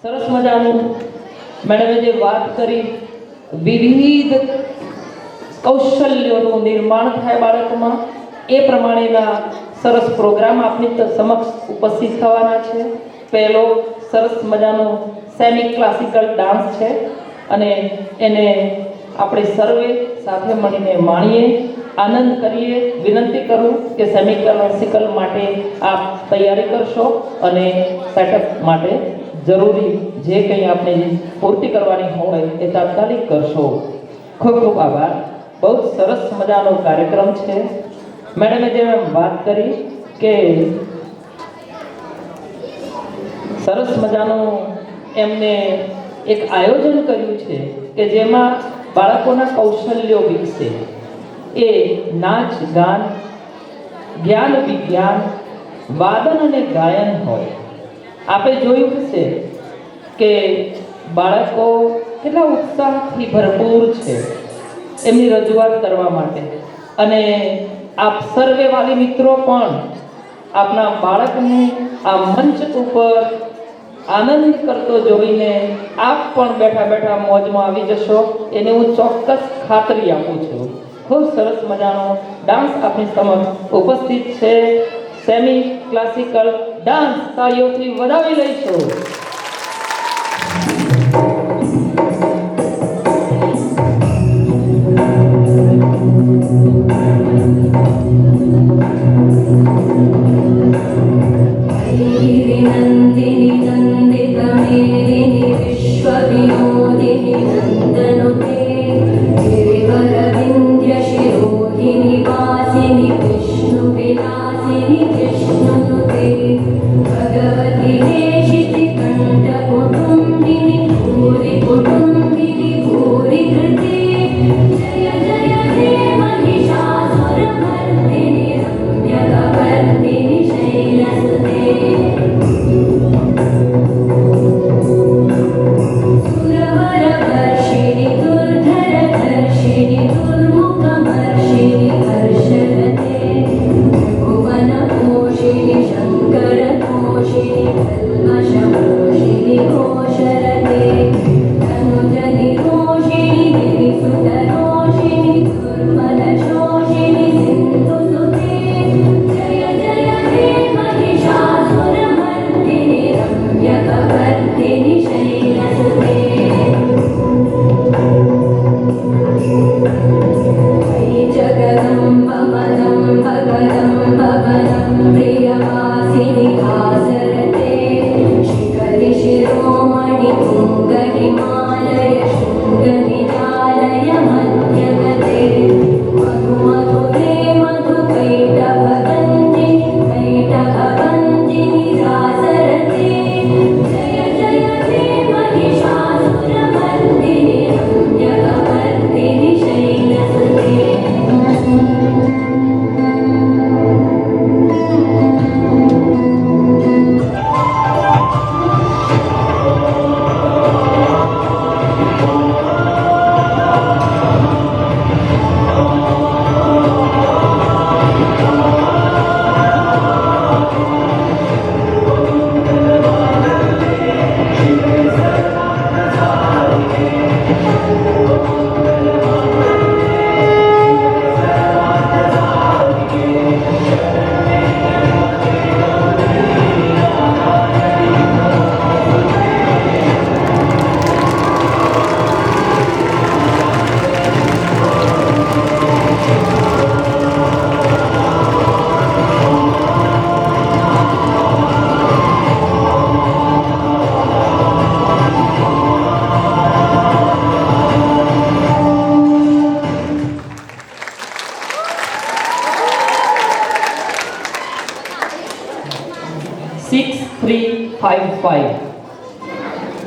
સરસ મજાનું મેડમે જે વાત કરી, વિવિધ કૌશલ્યોનું નિર્માણ થાય બાળકમાં, એ પ્રમાણેના સરસ પ્રોગ્રામ આપની સમક્ષ ઉપસ્થિત થવાના છે. પહેલો સરસ મજાનો સેમી ક્લાસિકલ ડાન્સ છે અને એને આપણે સર્વે સાથે મળીને માણીએ, આનંદ કરીએ. વિનંતી કરું કે સેમી ક્લાસિકલ માટે આપ તૈયારી કરશો અને સેટઅપ માટે જરૂરી જે કંઈ આપણે પૂર્તિ કરવાની હોય એ તાત્કાલિક કરશો. ખૂબ ખૂબ આભાર. બહુ સરસ મજાનો કાર્યક્રમ છે. મેડમે જેમ વાત કરી કે સરસ મજાનું એમને એક આયોજન કર્યું છે કે જેમાં બાળકોના કૌશલ્યો વિકસે. એ નાચ ગાન, જ્ઞાન વિજ્ઞાન, વાદન અને ગાયન હોય. આપણે જોયું હશે કે બાળકો કેટલા ઉત્સાહથી ભરપૂર છે એમની રજૂઆત કરવા માટે. અને આપ સર્વે વાલી મિત્રો પણ આપના બાળકને આ મંચ ઉપર આનંદ કરતો જોઈને આપ પણ બેઠા બેઠા મોજમાં આવી જશો, એને હું ચોક્કસ ખાતરી આપું છું. ખૂબ સરસ મજાનો ડાન્સ આપણી સમક્ષ ઉપસ્થિત છે. સેમી ક્લાસિકલ ડાન્સ તાળીઓથી વધાવી લઈશું.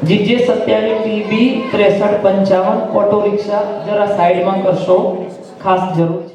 જીજે 27 PB 6355 ઓટો રિક્ષા જરા સાઈડમાં કરશો, ખાસ જરૂર છે.